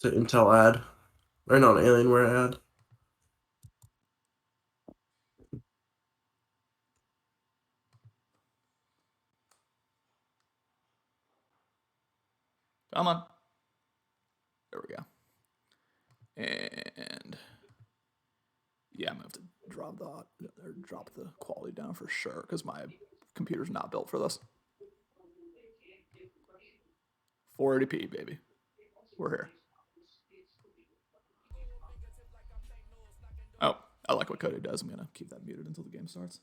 to Intel ad. Or not an Alienware ad. Come on. There we go. And yeah, I'm gonna have to drop the quality down for sure because my computer's not built for this. 480p, baby. We're here. Oh, I like what Cody does. I'm gonna keep that muted until the game starts.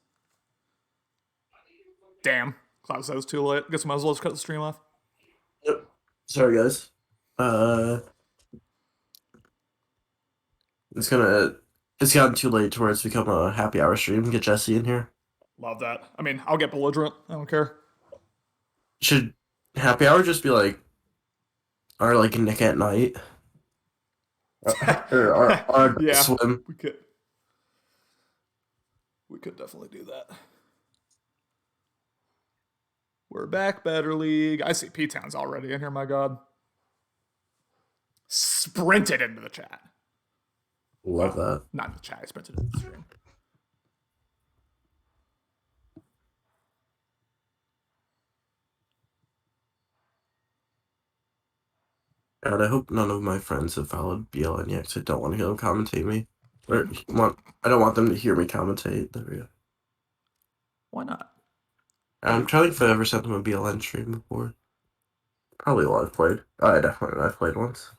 Damn. Cloud says too late. Guess I might as well just cut the stream off. Yep. Sorry, guys. It's gotten too late to where it's become a happy hour stream. Get Jesse in here. Love that. I mean, I'll get belligerent. I don't care. Should happy hour just be like our like Nick at night? Or our Yeah, swim? We could definitely do that. We're back, Better League. I see P-Town's already in here, my god. Sprinted into the chat. Love that. Not in the chat, I sprinted into the stream. God, I hope none of my friends have followed BLN yet, because I don't want to hear them commentate me. I don't want them to hear me commentate. There we go. Why not? I'm trying if I ever sent them a BLN stream before. Probably a lot I've played. I've played once.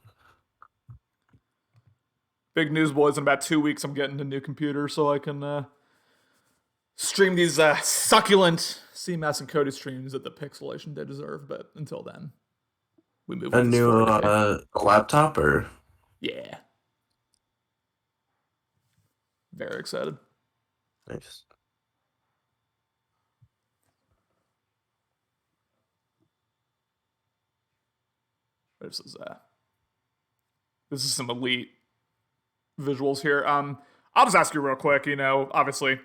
Big news, boys. In about 2 weeks, I'm getting a new computer so I can stream these succulent CMAS and Cody streams that the pixelation they deserve. But until then, we move on. A new a laptop or? Yeah. Very excited. Nice. This is some elite visuals here. I'll just ask you real quick, obviously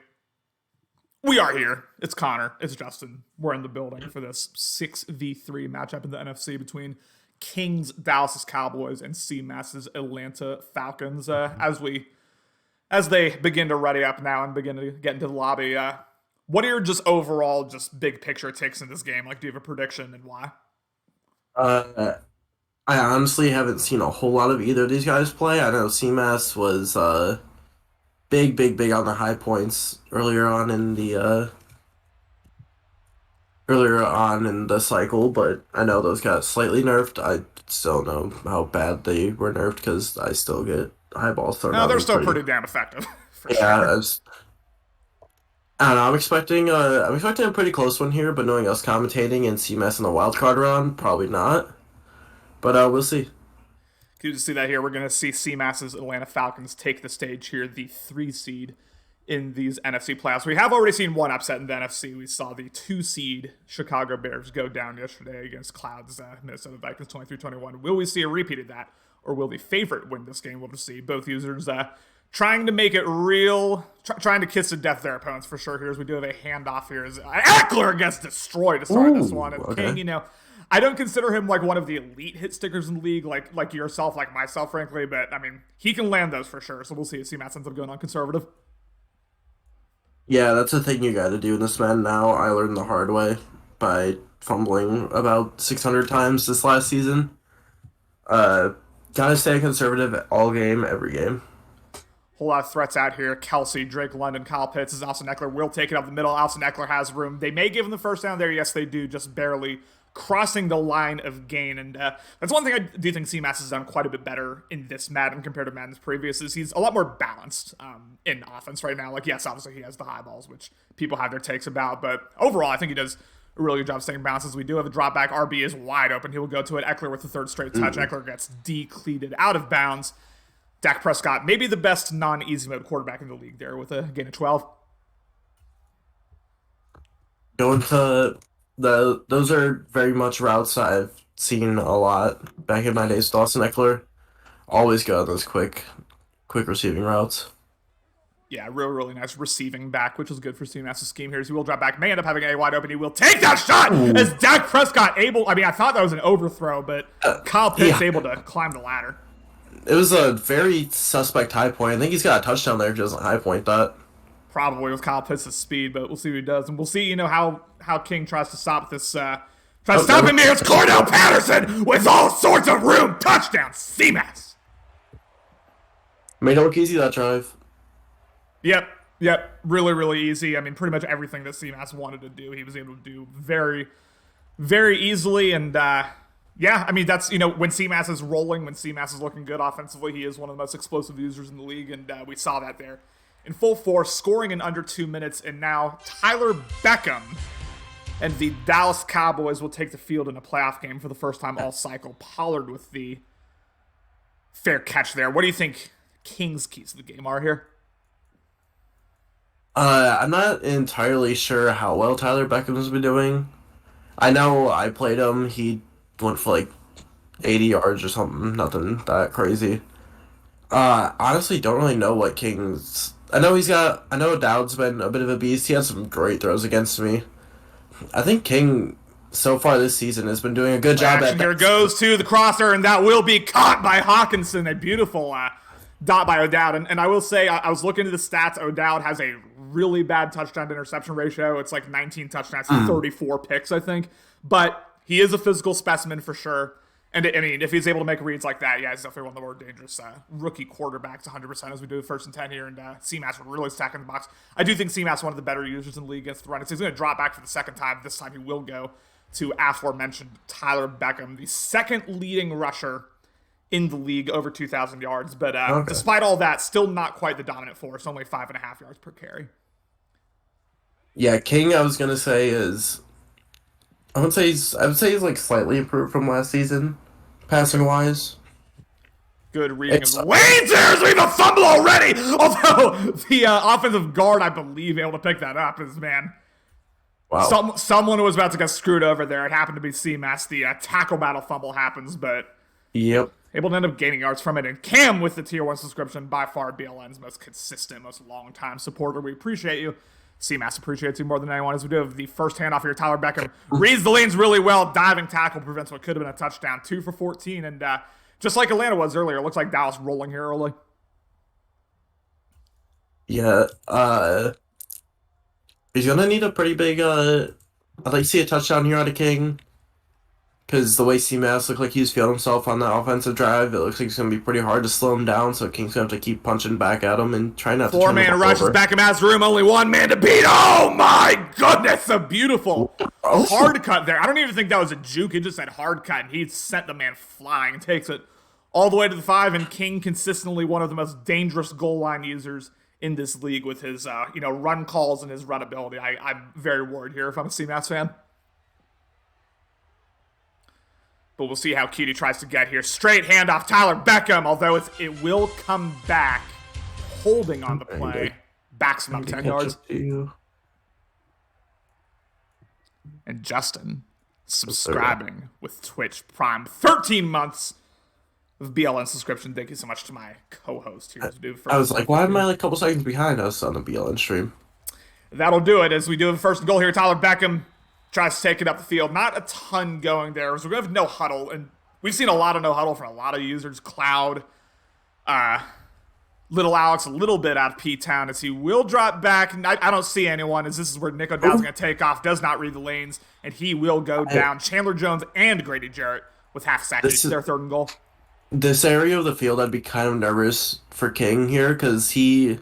we are here. It's Connor, it's Justin. We're in the building for this 6v3 matchup in the NFC between Kings Dallas Cowboys and CMAS's Atlanta Falcons. As they begin to ready up now and begin to get into the lobby, what are your just overall just big picture takes in this game? Like, do you have a prediction and why? I honestly haven't seen a whole lot of either of these guys play. I know CMAS was big on the high points earlier on in the cycle, but I know those got slightly nerfed. I still don't know how bad they were nerfed because I still get eyeballs thrown. No, they're still pretty damn effective. Yeah, sure. I don't know. I'm expecting a pretty close one here, but knowing us commentating and CMS in the wild card round, probably not. But we'll see. You just see that here. We're going to see CMAS's Atlanta Falcons take the stage here, the 3 seed in these NFC playoffs. We have already seen one upset in the NFC. We saw the 2 seed Chicago Bears go down yesterday against Cloud's Minnesota Vikings 23-21. Will we see a repeat of that, or will the favorite win this game? We'll just see. Both users trying to make it real, trying to kiss to death their opponents for sure here, as we do have a handoff here. As Eckler gets destroyed to start this one. And okay. King, I don't consider him like one of the elite hit stickers in the league, like yourself, like myself, frankly. But I mean, he can land those for sure. So we'll see if CMAT ends up going on conservative. Yeah, that's the thing you got to do in this, man. Now I learned the hard way by fumbling about 600 times this last season. Gotta stay conservative all game, every game. Whole lot of threats out here. Kelsey, Drake London, Kyle Pitts, as Austin Eckler will take it up the middle. Austin Eckler has room. They may give him the first down there. Yes, they do, just barely crossing the line of gain. And that's one thing I do think CMAS has done quite a bit better in this Madden compared to Madden's previous, is he's a lot more balanced in offense right now. Like, yes, obviously he has the high balls, which people have their takes about, but overall I think he does a really good job staying balanced. As we do have a drop back. RB is wide open. He will go to it. Eckler with the third straight touch. Eckler gets decleated out of bounds. Dak Prescott, maybe the best non-easy mode quarterback in the league there with a gain of 12. Going to those are very much routes I've seen a lot back in my days with Austin Eckler. Always go on those quick receiving routes. Yeah, really nice receiving back, which was good for CMS's scheme here. As he will drop back, may end up having a wide open. He will take that shot. As Dak Prescott I thought that was an overthrow, but Kyle Pitts able to climb the ladder. It was a very suspect high point. I think he's got a touchdown there if he doesn't high point that. Probably with Kyle Pitts' speed, but we'll see what he does. And we'll see, how King tries to stop this. Tries to stop him here. It's Cordell Patterson with all sorts of room. Touchdown, CMAS. Made it look easy that drive. Yep. Really, really easy. I mean, pretty much everything that CMAS wanted to do, he was able to do very, very easily. And, yeah, I mean, that's, when CMAS is rolling, when CMAS is looking good offensively, he is one of the most explosive users in the league. And we saw that there in full force, scoring in under 2 minutes. And now Tyler Beckham and the Dallas Cowboys will take the field in a playoff game for the first time all cycle. Pollard with the fair catch there. What do you think King's keys to the game are here? I'm not entirely sure how well Tyler Beckham's been doing. I know I played him. He went for like 80 yards or something. Nothing that crazy. Honestly, don't really know what King's... I know Dowd's been a bit of a beast. He had some great throws against me. I think King, so far this season, has been doing a good job at that. Here goes to the crosser, and that will be caught by Hawkinson. A beautiful dot by O'Dowd. And I will say, I was looking at the stats. O'Dowd has a really bad touchdown to interception ratio. It's like 19 touchdowns, 34 picks, I think. But he is a physical specimen for sure. And I mean, if he's able to make reads like that, yeah, he's definitely one of the more dangerous rookie quarterbacks, 100% as we do first and 10 here. And CMAS really stacking the box. I do think CMAS one of the better users in the league against the run. He's going to drop back for the second time. This time he will go to aforementioned Tyler Beckham, the second leading rusher in the league over 2,000 yards. But despite all that, still not quite the dominant force, only 5.5 yards per carry. Yeah, King, I was going to say is... I would say he's like slightly improved from last season, passing wise. Good reading of Wayne Sayers. We have a fumble already. Although the offensive guard, I believe, able to pick that up is Wow. Someone was about to get screwed over there. It happened to be CMAS. The tackle battle fumble happens, but Yep. able to end up gaining yards from it. And Cam with the Tier 1 subscription, by far BLN's most consistent, most long-time supporter. We appreciate you. CMAS appreciates you more than anyone, as we do have the first handoff here. Tyler Beckham reads the lanes really well. Diving tackle prevents what could have been a touchdown. 2 for 14. And just like Atlanta was earlier, it looks like Dallas rolling here early. Yeah. He's going to need a pretty big... I'd like to see a touchdown here out of King. Because the way CMAS looked like he was feeling himself on that offensive drive, it looks like it's going to be pretty hard to slow him down, so King's going to have to keep punching back at him and try not to turn him over. 4-man rushes back. Has room, only one man to beat. Oh my goodness, a beautiful hard cut there. I don't even think that was a juke. It just said hard cut, and he sent the man flying. Takes it all the way to the 5, and King consistently one of the most dangerous goal line users in this league with his run calls and his run ability. I'm very worried here if I'm a CMAS fan. But we'll see how Cutie tries to get here. Straight handoff, Tyler Beckham, although it will come back. Holding on the play. Backs him up 10 yards. And Justin subscribing with Twitch Prime. 13 months of BLN subscription. Thank you so much to my co-host here. I was like, why am I like a couple seconds behind us on the BLN stream? That'll do it as we do the first goal here. Tyler Beckham tries to take it up the field. Not a ton going there. So we're going to have no huddle. And we've seen a lot of no huddle from a lot of users. Cloud, Little Alex, a little bit out of P-Town as he will drop back. I don't see anyone as this is where Nico Dowd's going to take off. Does not read the lanes. And he will go down. Chandler Jones and Grady Jarrett with half sack. Their third and goal. This area of the field, I'd be kind of nervous for King here because his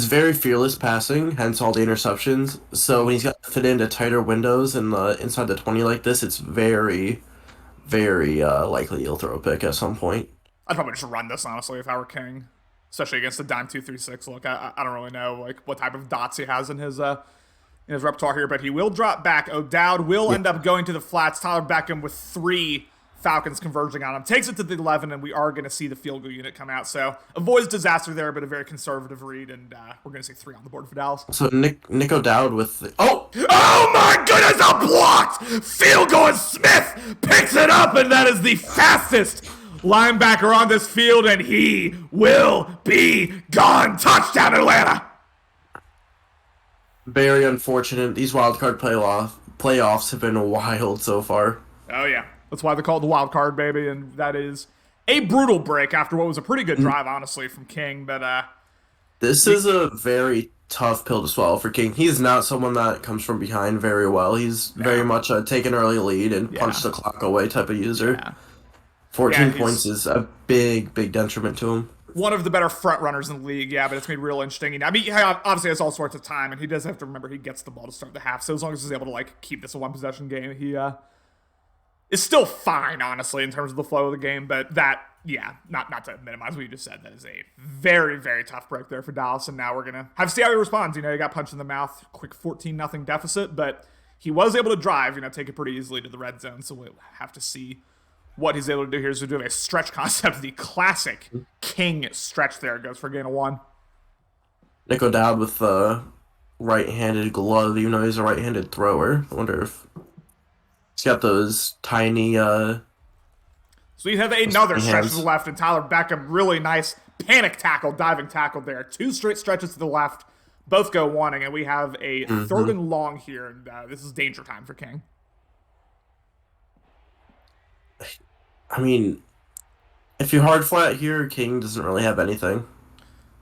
very fearless passing, hence all the interceptions. So when he's got to fit into tighter windows and inside the 20 like this, it's very, very likely he'll throw a pick at some point. I'd probably just run this, honestly, if I were King. Especially against the dime 2-3-6 look. I don't really know what type of dots he has in his repertoire here, but he will drop back. O'Dowd will end up going to the flats. Tyler Beckham with 3 Falcons converging on him. Takes it to the 11, and we are going to see the field goal unit come out. So avoids disaster there, but a very conservative read, and we're going to see 3 on the board for Dallas. So Nico Dowd with the... Oh my goodness, a blocked field goal, and Smith picks it up, and that is the fastest linebacker on this field, and he will be gone. Touchdown, Atlanta. Very unfortunate. These wildcard playoffs have been wild so far. Oh, yeah. That's why they call it the wild card, baby, and that is a brutal break after what was a pretty good drive, honestly, from King. But This is a very tough pill to swallow for King. He's not someone that comes from behind very well. He's very much a take an early lead and punch the clock away type of user. yeah. 14 points is a big, big detriment to him. One of the better front runners in the league, yeah, but it's going to be real interesting. I mean, he obviously has all sorts of time, and he does have to remember he gets the ball to start the half, so as long as he's able to, like, keep this a one-possession game, he is still fine, honestly, in terms of the flow of the game, but that, yeah, not to minimize what you just said, that is a very, very tough break there for Dallas, and now we're going to have to see how he responds. You know, he got punched in the mouth, quick 14-0 deficit, but he was able to drive, take it pretty easily to the red zone, so we'll have to see what he's able to do here is to do a stretch concept, the classic King stretch there. It goes for a gain of 1. Nico Dowd with the right-handed glove, even though he's a right-handed thrower. I wonder if he's got those tiny... So you have another stretch to the left, and Tyler Beckham, really nice panic tackle, diving tackle there. 2 straight stretches to the left, both go wanting, and we have a third and long here, and this is danger time for King. I mean, if you hard flat here, King doesn't really have anything.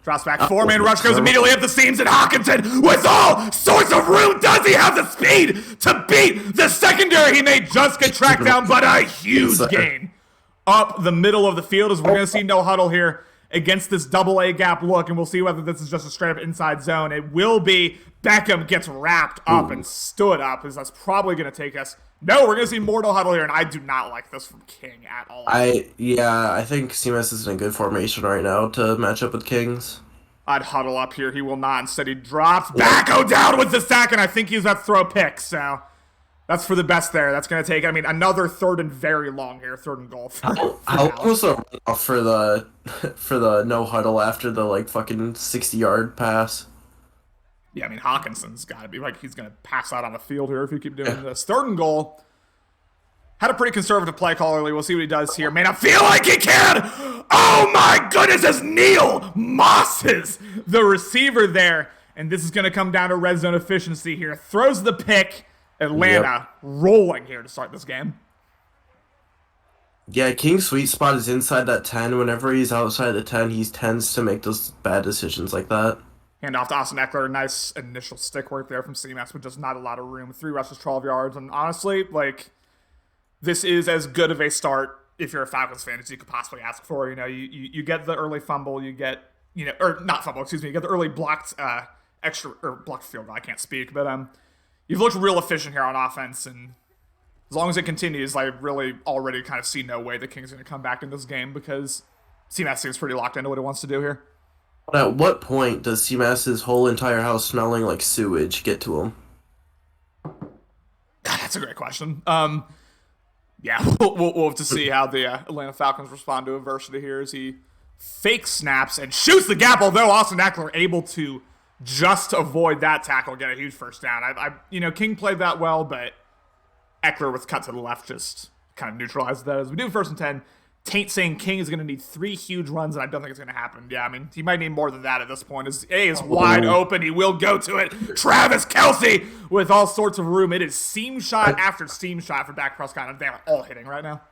Drops back, 4-man rush goes immediately up the seams, and Hawkinson, with all sorts of room, does he have the speed to beat the secondary? He may just get tracked down, but a huge gain up the middle of the field as we're going to see no huddle here against this double-A gap look, and we'll see whether this is just a straight-up inside zone. It will be. Beckham gets wrapped up and stood up, as that's probably going to take us. No, we're going to see more no huddle here, and I do not like this from King at all. I think CMS is in a good formation right now to match up with Kings. I'd huddle up here. He will not. Instead, he drops back. Down with the sack, and I think he's about to throw a pick, so that's for the best there. That's going to take, another third and very long here, 3rd and goal. How was the runoff for the no huddle after the fucking 60-yard pass? Yeah, Hawkinson's got to be he's going to pass out on the field here if you keep doing this. 3rd and goal. Had a pretty conservative play call early. We'll see what he does here. Man, I feel like he can. Oh my goodness, as Neil Mosses the receiver there. And this is going to come down to red zone efficiency here. Throws the pick. Atlanta rolling here to start this game. Yeah, King's sweet spot is inside that 10. Whenever he's outside the 10, he tends to make those bad decisions like that. Hand off to Austin Eckler. Nice initial stick work there from CMS, but just not a lot of room. 3 rushes, 12 yards. And honestly, this is as good of a start if you're a Falcons fan as you could possibly ask for. You get the early fumble, you get, or not fumble, excuse me, you get the early blocked blocked field goal. I can't speak, but you've looked real efficient here on offense, and as long as it continues, I really already kind of see no way the Kings are going to come back in this game because CMS seems pretty locked into what he wants to do here. But at what point does CMS's whole entire house smelling like sewage get to him? God, that's a great question. Yeah, we'll have to see how the Atlanta Falcons respond to adversity here as he fake snaps and shoots the gap, although Austin Eckler able to just avoid that tackle, get a huge first down. King played that well, but Eckler with cut to the left just kind of neutralized that. As we do 1st and 10, Taint saying King is going to need 3 huge runs, and I don't think it's going to happen. Yeah, he might need more than that at this point. As A is wide open, he will go to it. Travis Kelce with all sorts of room. It is seam shot after seam shot for Dak Prescott, and they are all hitting right now.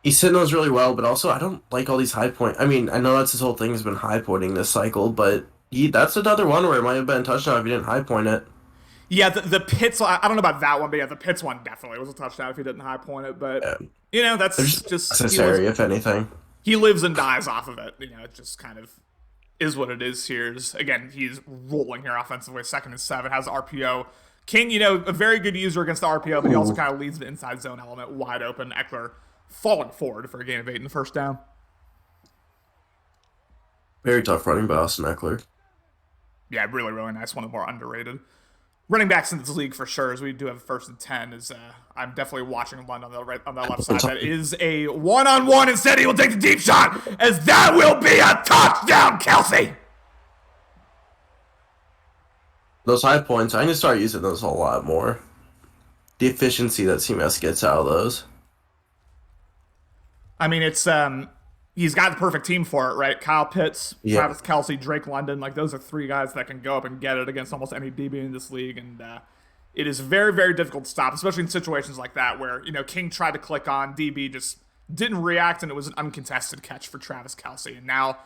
He's hitting those really well, but also I don't like all these high point. I know that's his whole thing has been high pointing this cycle, but that's another one where it might have been a touchdown if he didn't high point it. Yeah, the Pitts, I don't know about that one, but yeah, the Pitts one definitely was a touchdown if he didn't high point it. But, that's just necessary, if anything. He lives and dies off of it. It just kind of is what it is here. Again, he's rolling here offensively. 2nd and 7, has RPO. King, a very good user against the RPO, but he also kind of leads the inside zone element wide open. Eckler falling forward for a gain of 8 in the first down. Very tough running by Austin Eckler. Yeah, really, really nice. One of the more underrated running backs in this league for sure, as we do have 1st and 10, is I'm definitely watching one on the left side. That is a one-on-one. Instead, he will take the deep shot, as that will be a touchdown, Kelce! Those high points, I need to start using those a lot more. The efficiency that CMS gets out of those. It's he's got the perfect team for it, right? Kyle Pitts, Travis Kelce, Drake London. Those are 3 guys that can go up and get it against almost any DB in this league. And it is very, very difficult to stop, especially in situations like that where, King tried to click on, DB just didn't react, and it was an uncontested catch for Travis Kelce. And now,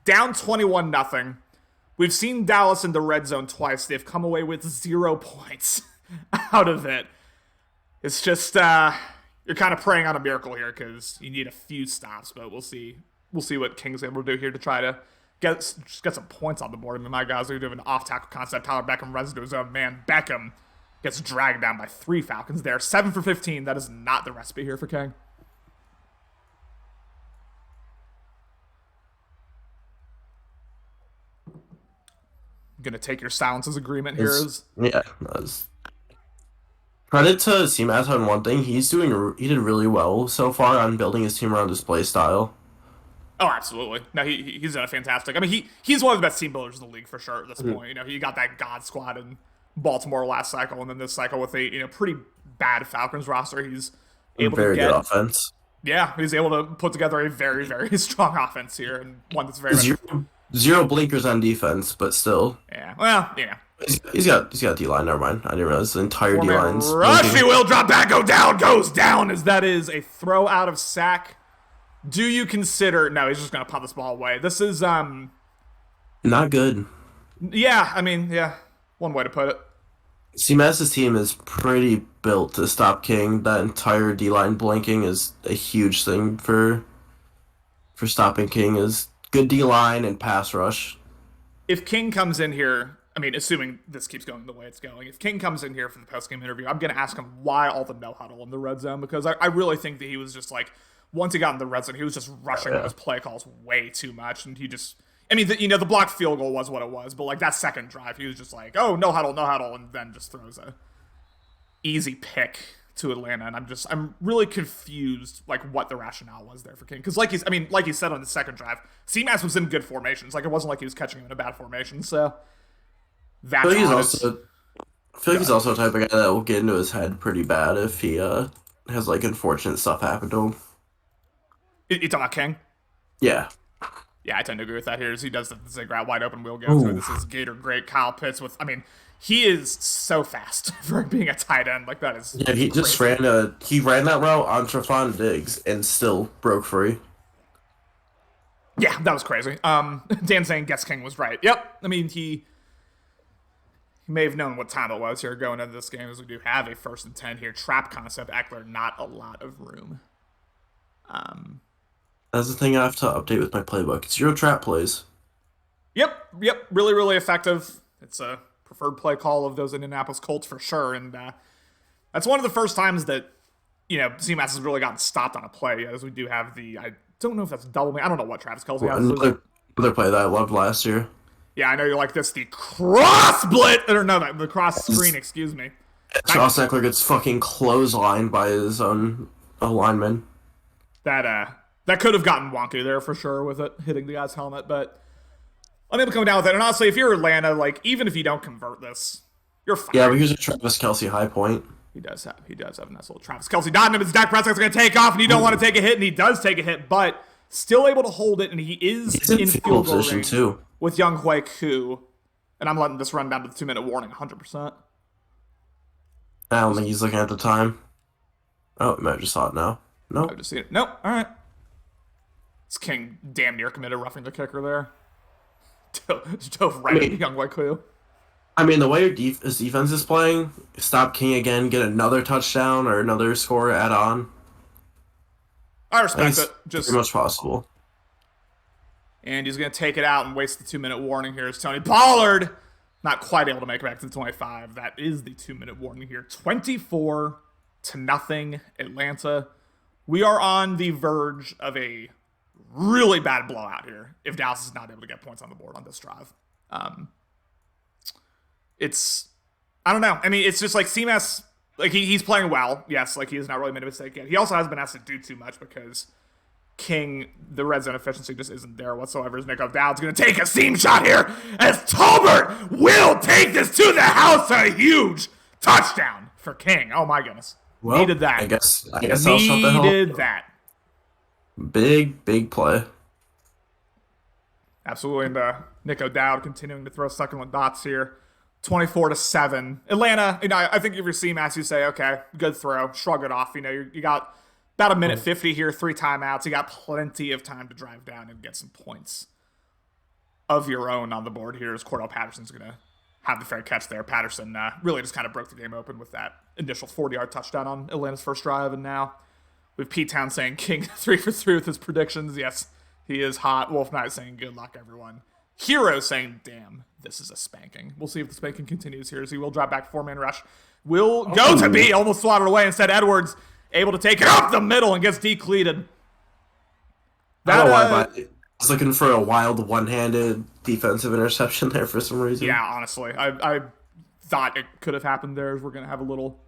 down 21-0. We've seen Dallas in the red zone twice. They've come away with 0 points out of it. It's just, you're kind of praying on a miracle here because you need a few stops, but we'll see. We'll see what King's able to do here to try to get some points on the board. I mean, my guys are doing an off-tackle concept. Tyler Beckham runs into his own man. Beckham gets dragged down by 3 Falcons there. 7 for 15. That is not the recipe here for King. Gonna take your silence as agreement here. Yeah. Credit to CMAS on one thing. He did really well so far on building his team around his play style. Oh, absolutely. No, he's done a fantastic. I mean, he's one of the best team builders in the league for sure at this point. You know, he got that God squad in Baltimore last cycle, and then this cycle with a pretty bad Falcons roster, he's able to get good offense. Yeah, he's able to put together a very, very strong offense here, and one that's very zero blinkers on defense, but still. Yeah. Well, yeah. He's got D-line. Never mind. I didn't realize the entire D-line's rush. He will drop back, goes down, as that is a throw out of sack. Do you consider? No, he's just gonna pop this ball away. This is not good. Yeah, I mean, yeah, one way to put it. CMAS's team is pretty built to stop King. That entire D-line blinking is a huge thing for stopping King. Is good D-line and pass rush. If King comes in here, I mean, assuming this keeps going the way it's going, if King comes in here for the post-game interview, I'm going to ask him why all the no-huddle in the red zone, because I really think that he was just like, once he got in the red zone, he was just rushing those play calls way too much, and he just, I mean, the blocked field goal was what it was, but like that second drive, he was just like, oh, no huddle, and then just throws a easy pick to Atlanta, and I'm really confused, like, what the rationale was there for King, because like he said on the second drive, CMAS was in good formations, like, it wasn't like he was catching him in a bad formation, so that's I feel like he's also the type of guy that will get into his head pretty bad if he has like unfortunate stuff happen to him. You talking about King? Yeah. Yeah, I tend to agree with that here. As he does the zig route wide open, we'll get into it. This is Gator great Kyle Pitts with, I mean, he is so fast for being a tight end. Like, that is Yeah, he crazy. Just ran that route on Trevon Diggs and still broke free. Yeah, that was crazy. Dan saying Guess King was right. Yep. I mean, he may have known what time it was here going into this game, as we do have a 1st and 10 here. Trap concept, Eckler, not a lot of room. That's the thing I have to update with my playbook. It's 0 trap plays. Yep. Really, really effective. It's a preferred play call of those Indianapolis Colts for sure. And that's one of the first times that, CMAS has really gotten stopped on a play, as we do have I don't know if that's double me. I don't know what Travis Kelce has. Another play that I loved last year. Yeah, I know you like this. The cross split, or no, the cross screen, excuse me. Ross Eckler gets fucking clotheslined by his own lineman. That could have gotten wonky there for sure with it hitting the guy's helmet, but unable to come down with it. And honestly, if you're Atlanta, like, even if you don't convert this, you're fine. Yeah, but here's a Travis Kelce high point. He does have a nice little Travis Kelce dot in him. It's Dak Prescott's going to take off, and you don't want to take a hit, and he does take a hit, but still able to hold it, and he's in field goal position range too with Young Hui Koo. And I'm letting this run down to the 2-minute warning 100%. I don't think he's looking at the time. Oh, I might have just saw it now. Nope. I've just seen it. Nope. All right. This King damn near committed roughing the kicker there. Dove right at Young Hui Koo. I mean, the way his defense is playing, stop King again, get another touchdown or another score add on. I respect it. Just pretty much possible. And he's going to take it out and waste the 2-minute warning here. As Tony Pollard not quite able to make it back to the 25. That is the 2-minute warning here. 24-0 Atlanta. We are on the verge of a really bad blowout here if Dallas is not able to get points on the board on this drive. I don't know. I mean, it's just like CMAS, like he's playing well. Yes, like he has not really made a mistake yet. He also hasn't been asked to do too much because King, the red zone efficiency just isn't there whatsoever. As Nico Dowd's going to take a seam shot here as Tolbert will take this to the house. A huge touchdown for King. Oh my goodness. Well, needed that. I guess I'll shut the hell. Needed that. Big play. Absolutely. And Nico Dowd continuing to throw succulent dots here. 24-7. Atlanta, I think if you're CMAS, you say, okay, good throw, shrug it off. You got About a minute 50 here, 3 timeouts. You got plenty of time to drive down and get some points of your own on the board here as Cordell Patterson's going to have the fair catch there. Patterson really just kind of broke the game open with that initial 40-yard touchdown on Atlanta's first drive. And now with P-Town saying King 3 for 3 with his predictions. Yes, he is hot. Wolf Knight saying good luck, everyone. Hero saying, damn, this is a spanking. We'll see if the spanking continues here as he will drop back 4-man rush. Will go to B, almost swatted away. Instead, Edwards able to take it up the middle and gets decleated. I don't know why, but I was looking for a wild one-handed defensive interception there for some reason. Yeah, honestly. I thought it could have happened there as we're going to have a little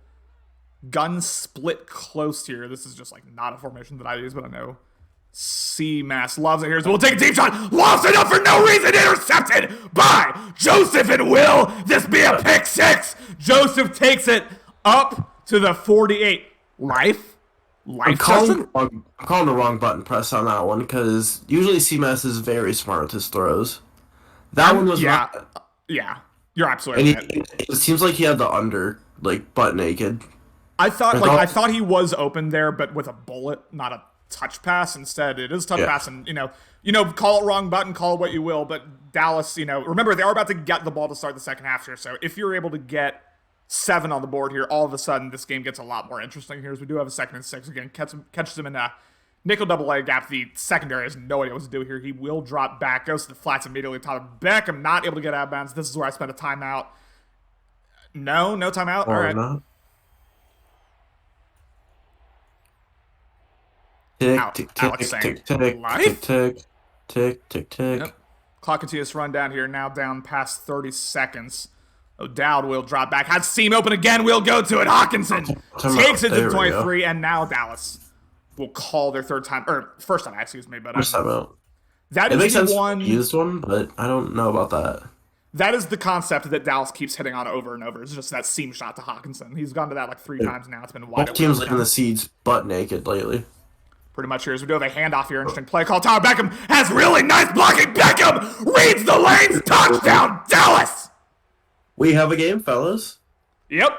gun split close here. This is just like not a formation that I use, but I know C-Mass loves it here. So we'll take a deep shot. Lost it up for no reason. Intercepted by Joseph and will this be a pick 6? Joseph takes it up to the 48. Life, I'm calling the wrong button press on that one because usually C-Mass is very smart with his throws. That one was not. Yeah, you're absolutely right. It seems like he had the under butt naked. I thought he was open there, but with a bullet, not a touch pass. Instead, it is touch pass, and call it wrong button, call it what you will. But Dallas, remember they are about to get the ball to start the second half here. So if you're able to get 7 on the board here, all of a sudden this game gets a lot more interesting here as we do have a 2nd and 6 again. Catches him in a nickel double A gap. The secondary has no idea what to do here. He will drop back, goes to the flats immediately. Tyler Beckham not able to get out of bounds. This is where I spent a timeout. No timeout. All right. Not. Tick, tick, tick, Alex tick, saying, tick, tick, life? tick, tick, tick, tick. Yep. Clock continues to run down here. Now down past 30 seconds. O'Dowd will drop back. Has seam open again. We'll go to it. Hawkinson takes it to 23, and now Dallas will call their first time, excuse me. But first time out. That it is makes the sense one. Used one, but I don't know about that. That is the concept that Dallas keeps hitting on over and over. It's just that seam shot to Hawkinson. He's gone to that like 3 times now. It's been wide. Both teams leaving the seeds butt naked lately. Pretty much here as we do have a handoff here. Interesting play call. Tyler Beckham has really nice blocking. Beckham reads the lanes. Touchdown, Dallas. We have a game, fellas. Yep.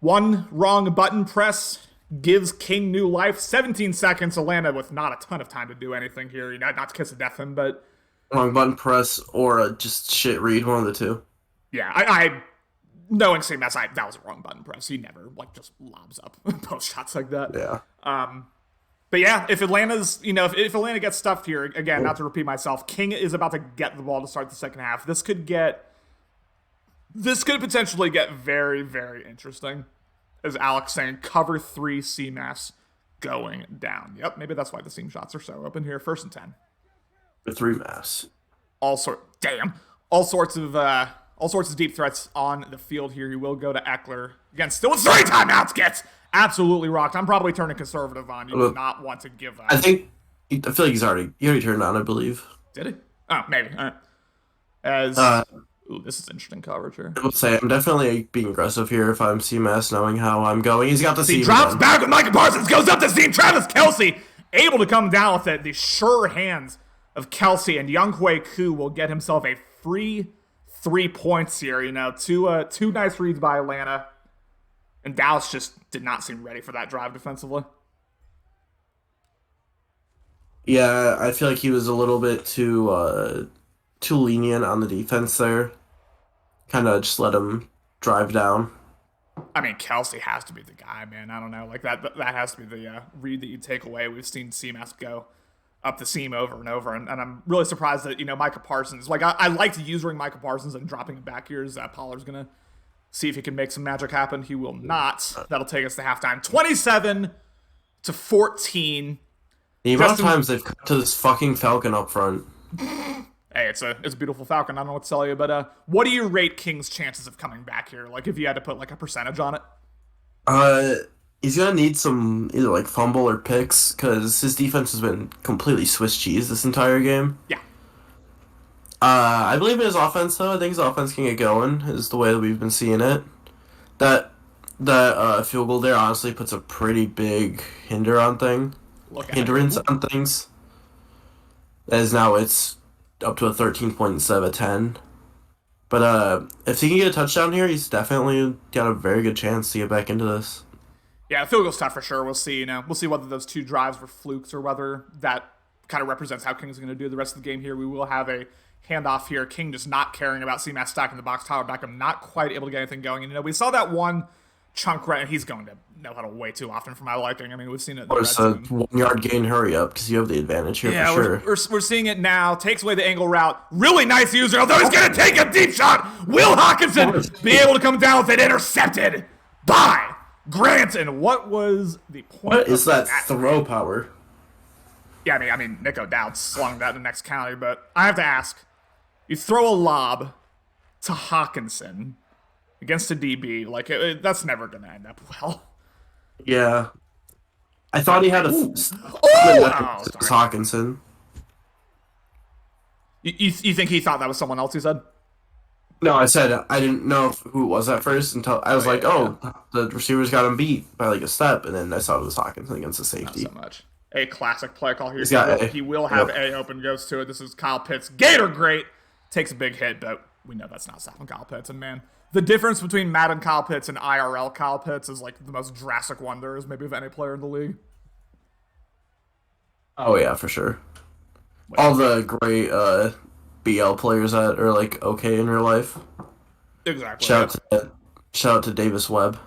One wrong button press gives King new life. 17 seconds. Atlanta with not a ton of time to do anything here. Not to kiss a death him, but wrong button press or a just shit read, one of the two. Yeah, I knowing C-Mass, that was a wrong button press. He never just lobs up post shots like that. Yeah. But yeah, if Atlanta's, if Atlanta gets stuffed here, again, not to repeat myself, King is about to get the ball to start the second half. This could potentially get very, very interesting. As Alex saying, cover 3 C-Mass going down. Yep, maybe that's why the seam shots are so open here. 1st and 10. The 3 mass. All sorts of deep threats on the field here. He will go to Eckler. Again, still with 3 timeouts, gets absolutely rocked. I'm probably turning conservative on. You do not want to give up. I feel like he already turned on, I believe. Did he? Oh, maybe. All right. This is interesting coverage here. I would say I'm definitely being aggressive here if I'm C-Mass, knowing how I'm going. He's got the seam. He drops back with Micah Parsons, goes up to seam. Travis Kelce able to come down with it. The sure hands of Kelce, and Younghoe Koo will get himself a free 3 points here. Two nice reads by Atlanta. And Dallas just did not seem ready for that drive defensively. Yeah, I feel like he was a little bit too lenient on the defense there. Kind of just let him drive down. I mean, Kelce has to be the guy, man. I don't know. That has to be the read that you take away. We've seen C-Mass go up the seam over and over. And I'm really surprised that, Micah Parsons, I liked using Micah Parsons and dropping him back here. Pollard's going to see if he can make some magic happen. He will not. That'll take us to halftime. 27-14. The amount of times they've cut to this fucking Falcon up front. Hey, it's a beautiful Falcon. I don't know what to tell you, but what do you rate King's chances of coming back here? If you had to put a percentage on it? He's gonna need some either fumble or picks because his defense has been completely Swiss cheese this entire game. Yeah. I believe in his offense though. I think his offense can get going. Is the way that we've been seeing it. That field goal there honestly puts a pretty big hindrance on things. As now it's up to a 13 point instead of a 10. But if he can get a touchdown here, he's definitely got a very good chance to get back into this. Yeah, the field goal's tough for sure. We'll see. We'll see whether those 2 drives were flukes or whether that kind of represents how King's going to do the rest of the game here. We will have a handoff here. King just not caring about CMAS stacking the box. Tyler Beckham not quite able to get anything going. And, we saw that one chunk right, and he's going to no huddle way too often for my liking. I mean, we've seen it. Or it's a 1 yard gain, hurry up, because you have the advantage here for sure. We're seeing it now. Takes away the angle route. Really nice user, although he's going to take a deep shot. Will Hawkinson be able to come down with it? Intercepted by Grant. And what was the point? What is that throw power? Yeah, I mean, Nick O'Dowd slung that in the next county, but I have to ask, you throw a lob to Hawkinson against a DB, like, that's never going to end up well. Yeah. I thought he had a... Hawkinson. You think he thought that was someone else, you said? No, I said I didn't know who it was at first until I was the receivers got him beat by like a step, and then I saw it was Hawkinson against the safety. Not so much. A classic play call here. He will have A open, goes to it. This is Kyle Pitts. Gator great. Takes a big hit, but we know that's not stopping Kyle Pitts. And man, the difference between Madden Kyle Pitts and IRL Kyle Pitts is like the most drastic one there is maybe of any player in the league. Oh yeah, for sure. All the great BL players that are like okay in real life. Exactly. Shout out to Davis Webb.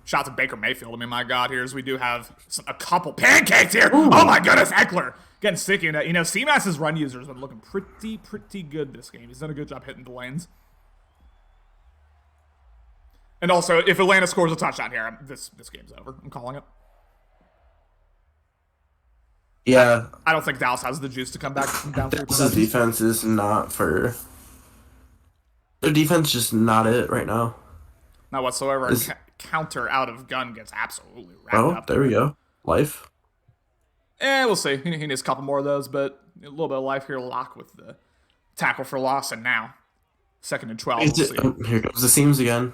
Shout out to Baker Mayfield. I mean, my God, we do have a couple pancakes here. Ooh. Oh my goodness, Eckler getting sticky in it. CMAS's run users have been looking pretty good this game. He's done a good job hitting the lanes. And also, if Atlanta scores a touchdown here, this game's over. I'm calling it. Yeah. I don't think Dallas has the juice to come back from down 3 Dallas' defense is not for... Their defense is just not it right now. Not whatsoever. Counter out of gun gets absolutely wrapped up. Oh, there we go. Life. We'll see. He needs a couple more of those, but a little bit of life here. Lock with the tackle for loss, and now 2nd and 12. Here comes the seams again.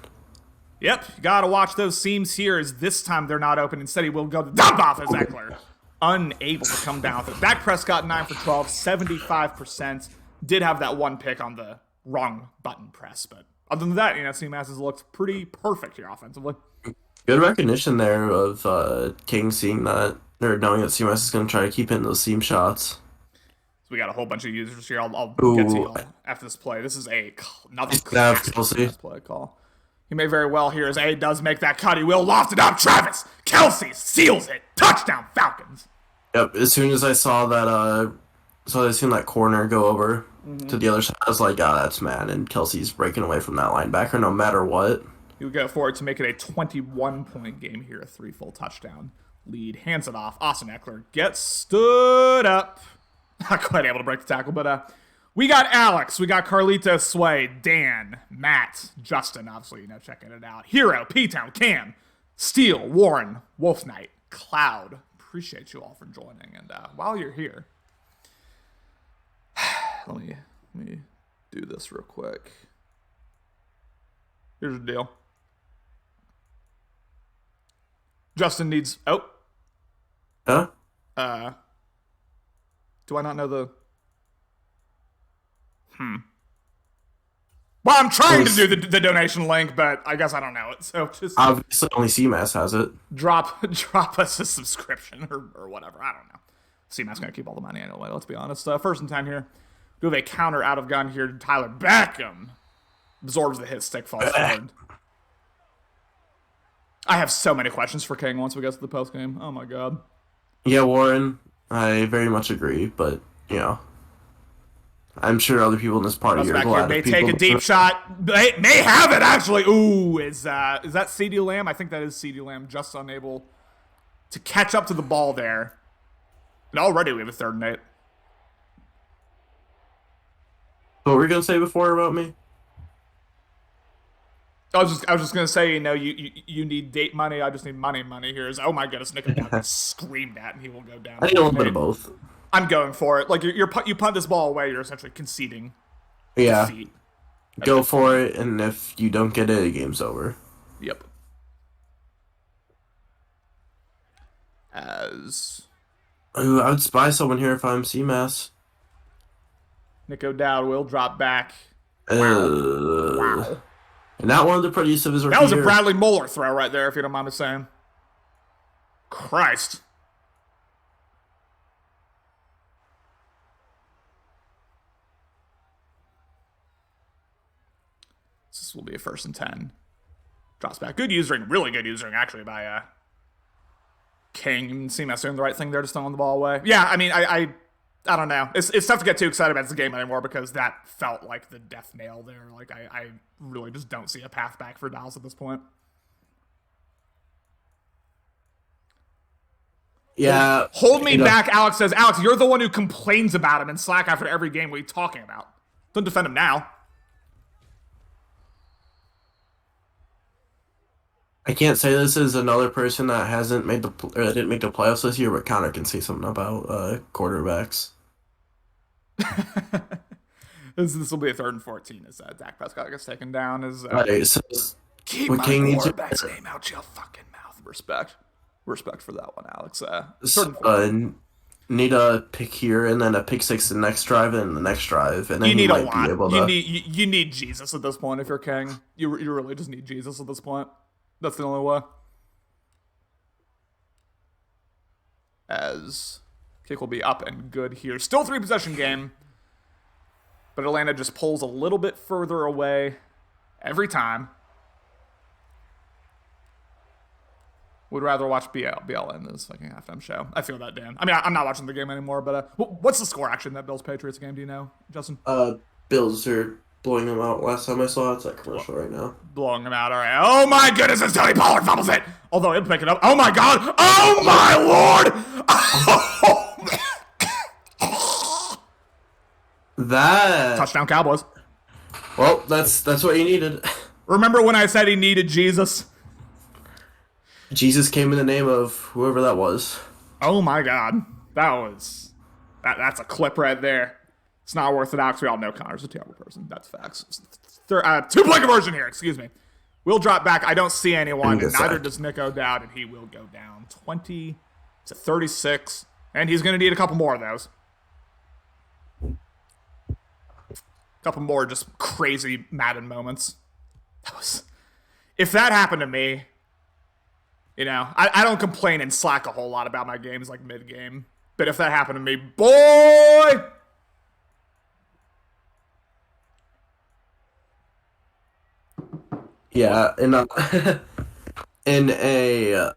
Yep, you gotta watch those seams here. As this time they're not open. Instead, he will go to dump off as Eckler. Unable to come down with it. Dak Prescott 9 for 12, 75%. Did have that one pick on the wrong button press, but other than that, CMAS has looked pretty perfect here offensively. Good recognition there of King seeing that, or knowing that CMAS is going to try to keep hitting those seam shots. So we got a whole bunch of users here. I'll get to you all after this play. This is another classic play call. He may very well here as A does make that cut. He will loft it up. Travis Kelce seals it. Touchdown Falcons. Yep. As soon as I saw that, I seen that corner go over to the other side, I was like, that's man. And Kelsey's breaking away from that linebacker no matter what. He'll go forward to make it a 21-point game here, a 3 full touchdown lead. Hands it off. Austin Eckler gets stood up. Not quite able to break the tackle, but we got Alex, we got Carlito Sway, Dan, Matt, Justin, obviously, checking it out. Hero, P-Town, Cam, Steele, Warren, Wolf Knight, Cloud. Appreciate you all for joining. And while you're here, let me do this real quick. Here's the deal. Justin needs... Oh. Huh? Do I not know the... Well, I'm trying to do the donation link, but I guess I don't know it. So just obviously only CMAS has it. Drop us a subscription or whatever. I don't know. CMAS gonna keep all the money anyway. Let's be honest. First and 10 here. Do have a counter out of gun here. Tyler Beckham absorbs the hit, stick falls forward. I have so many questions for King once we get to the post game. Oh my God. Yeah, Warren, I very much agree, but I'm sure other people in this party are glad. May take a deep shot. May have it actually. Ooh, is that CeeDee Lamb? I think that is CeeDee Lamb. Just unable to catch up to the ball there. And already we have a 3rd and 8. What were you gonna say before about me? I was just gonna say, you need date money. I just need money. Here is, oh my goodness, Nick screamed at, and he will go down. I need a little bit of both. I'm going for it. Like you punt this ball away, you're essentially conceding. Yeah. Defeat. Go for it, and if you don't get it, the game's over. Yep. Ooh, I would spy someone here if I'm CMAS. Nick O'Dowd will drop back. Wow. And not one of the prettiest of his rookie That was a year. Bradley Moeller throw right there, if you don't mind me saying. Christ. This will be a 1st and 10. Drops back. Good usering, really good usering, actually, by King. And CMS doing the right thing there to stone the ball away. Yeah, I mean, I don't know. It's tough to get too excited about this game anymore because that felt like the death nail there. Like, I really just don't see a path back for Dallas at this point. Yeah. Hold me back, Alex says. Alex, you're the one who complains about him in Slack after every game. What are you talking about? Don't defend him now. I can't say this is another person that hasn't made didn't make the playoffs this year, but Connor can say something about quarterbacks. This will be a 3rd and 14 as Dak Prescott gets taken down. Right, so Keep my quarterback's name out your fucking mouth. Respect for that one, Alex. Need a pick here and then a pick 6 the next drive and the next drive, and then you need might a lot. Be able to... You need Jesus at this point if you're King. You really just need Jesus at this point. That's the only way. As kick will be up and good here. Still 3-possession game. But Atlanta just pulls a little bit further away every time. Would rather watch BL in this fucking halftime show. I feel that, Dan. I mean, I'm not watching the game anymore, but what's the score actually in that Bills-Patriots game? Do you know, Justin? Bills are blowing them out. Last time I saw it, it's that commercial right now. Blowing them out, all right. Oh my goodness, it's Tony Pollard fumbles it. Although he'll pick it up. Oh my god. Oh my lord. That touchdown Cowboys. Well, that's what you needed. Remember when I said he needed Jesus? Jesus came in the name of whoever that was. Oh my god. That's a clip right there. It's not worth it, Alex. We all know Connor's a terrible person. That's facts. 2-point conversion here, excuse me. We'll drop back. I don't see anyone, and neither does Nick O'Dowd, and he will go down 20-36. And he's going to need a couple more of those. A couple more just crazy Madden moments. If that happened to me, you know, I don't complain and slack a whole lot about my games like mid-game. But if that happened to me, boy... Yeah, in a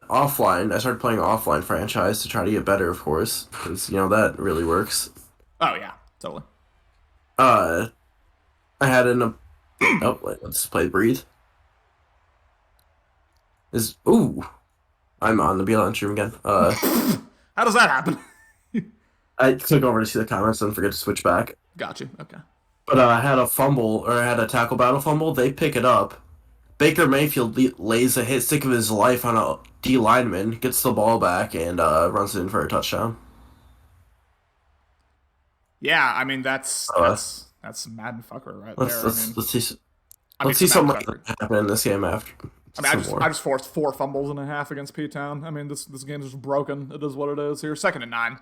offline, I started playing offline franchise to try to get better, of course, because, you know, that really works. Oh, yeah, totally. I had oh, wait, let's play Breathe. I'm on the BL entry room again. How does that happen? I click over to see the comments and forget to switch back. Got you, okay. But I had a fumble, or I had a tackle battle fumble. They pick it up. Baker Mayfield lays a hit stick of his life on a D lineman, gets the ball back, and runs it in for a touchdown. Yeah, I mean that's Madden fucker right there. Let's see something like that happen in this game after. I mean, I just forced 4 fumbles and a half against P-Town. I mean, this game is just broken. It is what it is here. 2nd and 9.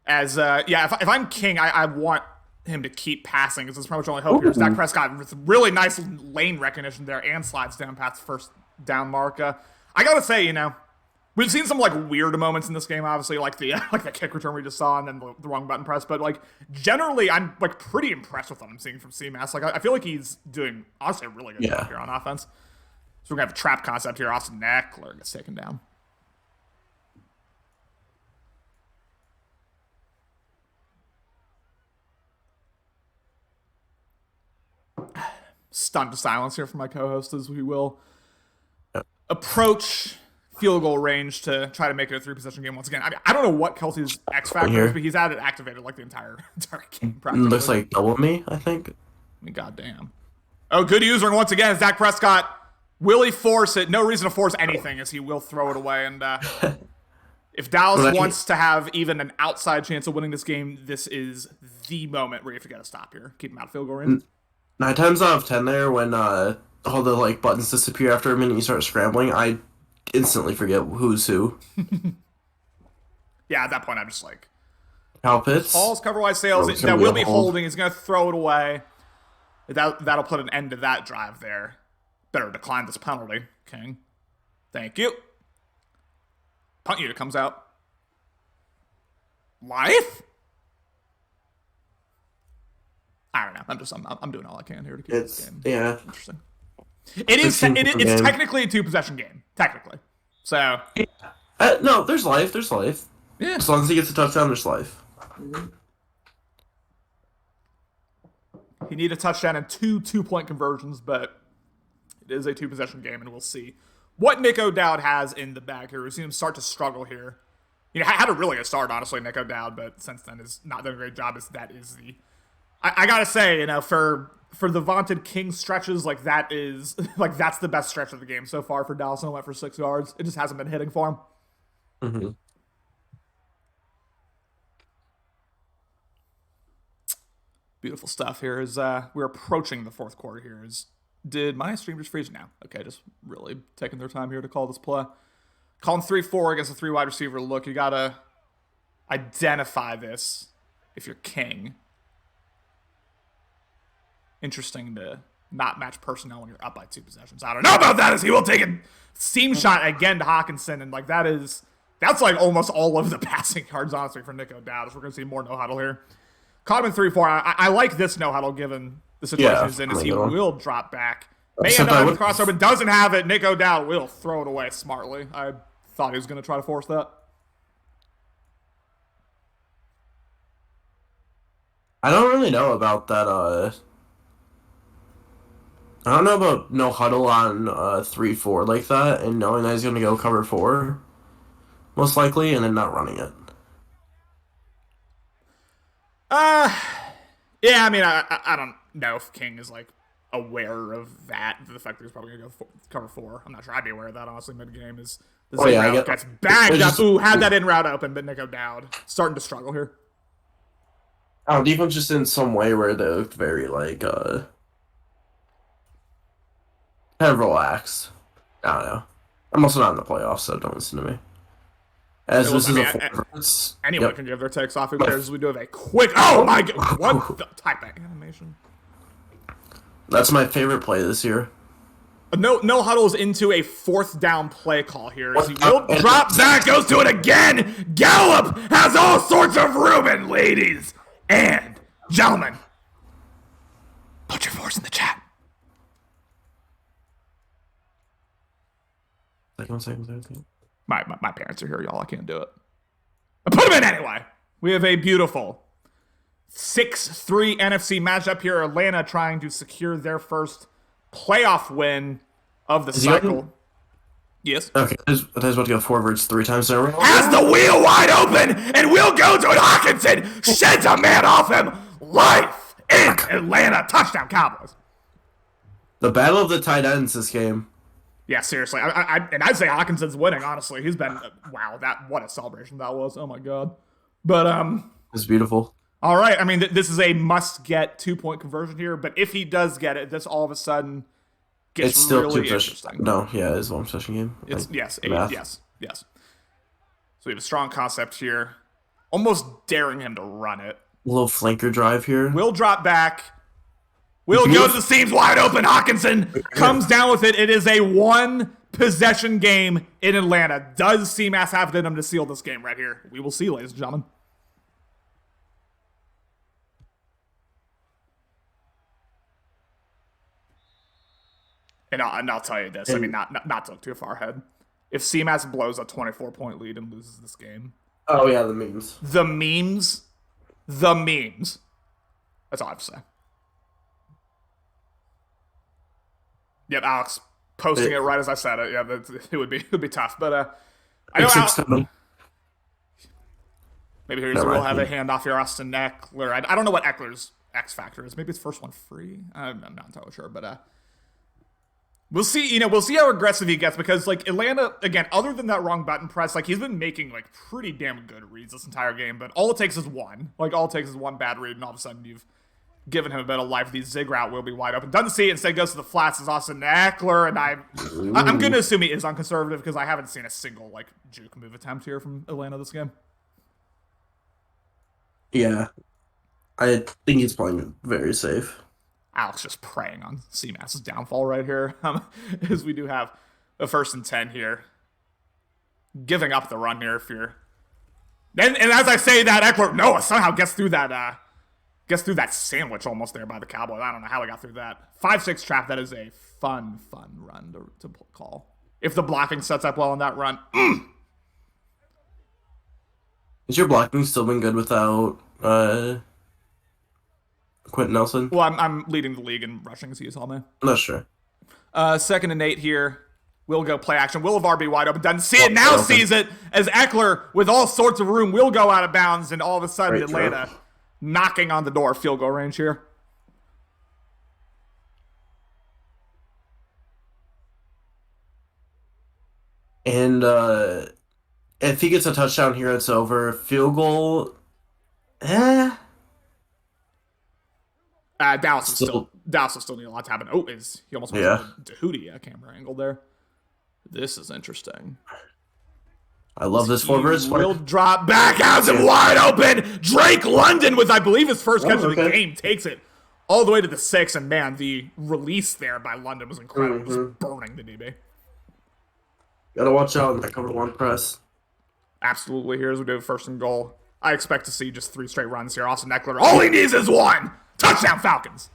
As if I'm King, I want him to keep passing because it's pretty much only hope here. Dak Prescott with really nice lane recognition there and slides down past the first down mark. I gotta say, you know, we've seen some like weird moments in this game, obviously, like the kick return we just saw and then the wrong button press. But like generally, I'm like pretty impressed with what I'm seeing from CMAS. Like I feel like he's doing honestly a really good job here on offense. So we're gonna have a trap concept here. Austin Eckler gets taken down. Stunned to silence here from my co-host as we will approach field goal range to try to make it a 3-possession game once again. I mean, I don't know what Kelsey's X factor is, but he's had it activated like the entire game. Looks like double me, I think. I mean, goddamn. Oh, good usering once again is Dak Prescott. Will he force it? No reason to force anything as he will throw it away. And if Dallas wants to have even an outside chance of winning this game, this is the moment where you have to get a stop here. Keep him out of field goal range. 9 times out of 10 there, when all the like buttons disappear after a minute and you start scrambling, I instantly forget who's who. Yeah, at that point I'm just like... Kyle Pitts. Paul's cover-wise sales that will be holding. He's going to throw it away. That'll put an end to that drive there. Better decline this penalty, King. Thank you. Punt unit comes out. Life? I don't know. I'm doing all I can here to keep this game interesting. It's technically a 2-possession game. Technically. So. No, there's life. There's life. Yeah. As long as he gets a touchdown, there's life. He needed a touchdown and 2-point conversions, but it is a 2-possession game, and we'll see what Nick O'Dowd has in the bag here. We've seen him start to struggle here. Had a really good start, honestly, Nick O'Dowd, but since then has not done a great job. I gotta say, for the vaunted king stretches, that is that's the best stretch of the game so far for Dallas. And went for 6 yards. It just hasn't been hitting for him. Mm-hmm. Beautiful stuff here as we're approaching the fourth quarter here. Did my stream just freeze now? Okay, just really taking their time here to call this play. Calling 3-4 against a 3 wide receiver look. You gotta identify this if you're king. Interesting to not match personnel when you're up by 2 possessions. I don't know about that, as he will take a seam shot again to Hawkinson, and that's almost all of the passing yards, honestly, for Nick O'Dowd, as we're gonna see more no huddle here. Caught him in 3-4. I like this no huddle given the situation he's in, as he will drop back. May end up with the crossover, doesn't have it. Nick O'Dowd will throw it away smartly. I thought he was going to try to force that. I don't really know about that. I don't know about no huddle on 3-4 like that, and knowing that he's going to go cover 4, most likely, and then not running it. Yeah, I mean, I don't know if King is aware of that, the fact that he's probably gonna go cover 4. I'm not sure I'd be aware of that, honestly. Mid-game is the route gets bagged up. Ooh, had that in route open, but Nick O'Dowd starting to struggle here. Defense just in some way where they looked very kind of relaxed. I don't know. I'm also not in the playoffs, so don't listen to me. Anyone can give their takes off. Who cares? We do have a quick. Oh my god! What the type of animation? That's my favorite play this year. No huddles into a 4th down play call here. As he will drop. Zach goes to it again. Gallup has all sorts of room, and ladies and gentlemen, put your force in the chat. Second. My parents are here, y'all. I can't do it. But put them in anyway. We have a beautiful 6-3 NFC matchup here. Atlanta trying to secure their first playoff win of the cycle. Yes. Okay, I was about to go forwards 3 times in a row. Has the wheel wide open and will go to it. Hawkinson sheds a man off him. Life in Atlanta. Touchdown, Cowboys. The battle of the tight ends this game. Yeah, seriously. And I'd say Hawkinson's winning, honestly. He's been, wow, what a celebration that was. Oh, my God. But, it's beautiful. All right. I mean, this is a must-get 2-point conversion here. But if he does get it, this all of a sudden gets really interesting. No, yeah, it's a 1-possession game. Yes. So we have a strong concept here. Almost daring him to run it. A little flanker drive here. Will drop back. Will go to the seams wide open. Hawkinson comes down with it. It is a 1-possession game in Atlanta. Does CMAS have it in him to seal this game right here? We will see, ladies and gentlemen. And I'll tell you this. I mean, not to look too far ahead. If CMAS blows a 24-point lead and loses this game. Oh, yeah, the memes. The memes. That's all I have to say. Yep, Alex posting it right as I said it. Yeah, it would be tough. But I know maybe we'll have a handoff here, Austin Eckler. I don't know what Eckler's X factor is. Maybe it's first one free. I'm not entirely sure, but we'll see. We'll see how aggressive he gets, because Atlanta, again, other than that wrong button press, he's been making pretty damn good reads this entire game. But all it takes is one. All it takes is one bad read, and all of a sudden you've given him a bit of life. The zig route will be wide open. Doesn't see it. Instead goes to the flats as Austin Eckler, and I'm going to assume he is on conservative, because I haven't seen a single juke move attempt here from Atlanta this game. Yeah, I think he's playing very safe. Alex just preying on CMAS's downfall right here, as we do have a 1st and 10 here. giving up the run here if you're... And as I say that, Eckler, Noah somehow gets through that sandwich almost there by the Cowboys. I don't know how he got through that. 5-6 trap, that is a fun run to call. If the blocking sets up well on that run. Has your blocking still been good without Quentin Nelson? Well, I'm leading the league in rushing as he is all man. I'm not sure. 2nd and 8 here. Will go play action. Will of RB wide open. Doesn't see it. Now sees it as Eckler, with all sorts of room, will go out of bounds. And all of a sudden, Great Atlanta knocking on the door. Field goal range here. And if he gets a touchdown here, it's over. Field goal, Dallas will still need a lot to happen. Oh, he almost went to Hootie camera angle there. This is interesting. I love this forward. Will drop back, has him wide open. Drake London with, I believe, his first catch of the game, takes it all the way to the 6, and man, the release there by London was incredible. Just burning the DB. Gotta watch out in that cover 1 press. Absolutely. Here's what we do 1st and goal. I expect to see just 3 straight runs here. Austin Eckler, all he needs is 1. Touchdown, Falcons.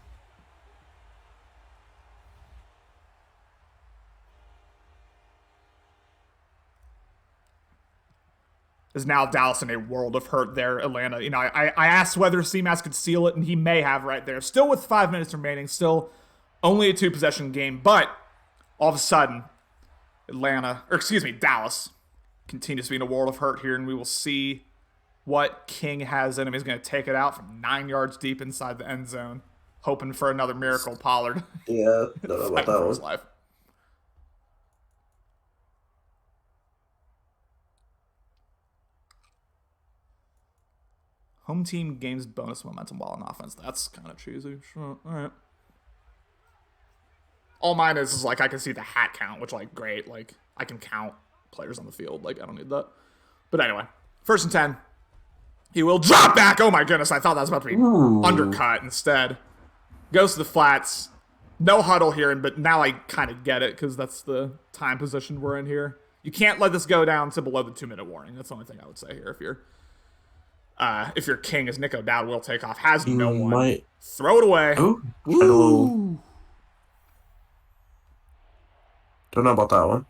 Is now Dallas in a world of hurt there, Atlanta. You know, I asked whether CMAS could seal it, and he may have right there. Still with 5 minutes remaining, still only a 2-possession game, but all of a sudden, Dallas continues to be in a world of hurt here, and we will see what King has in him. He's going to take it out from 9 yards deep inside the end zone, hoping for another miracle. Pollard. Yeah, don't know about that one. Life. Home team gains bonus momentum while on offense. That's kind of cheesy. Sure. All right. All mine is like I can see the hat count, which like great. Like I can count players on the field. Like I don't need that. But anyway, 1st and 10. He will drop back. Oh my goodness, I thought that was about to be undercut. Instead, goes to the flats. No huddle here, but now I kind of get it because that's the time position we're in here. You can't let this go down to below the 2-minute warning. That's the only thing I would say here. If you're King, as Nick O'Dowd will take off, has no one. Throw it away. Ooh. Don't know about that one.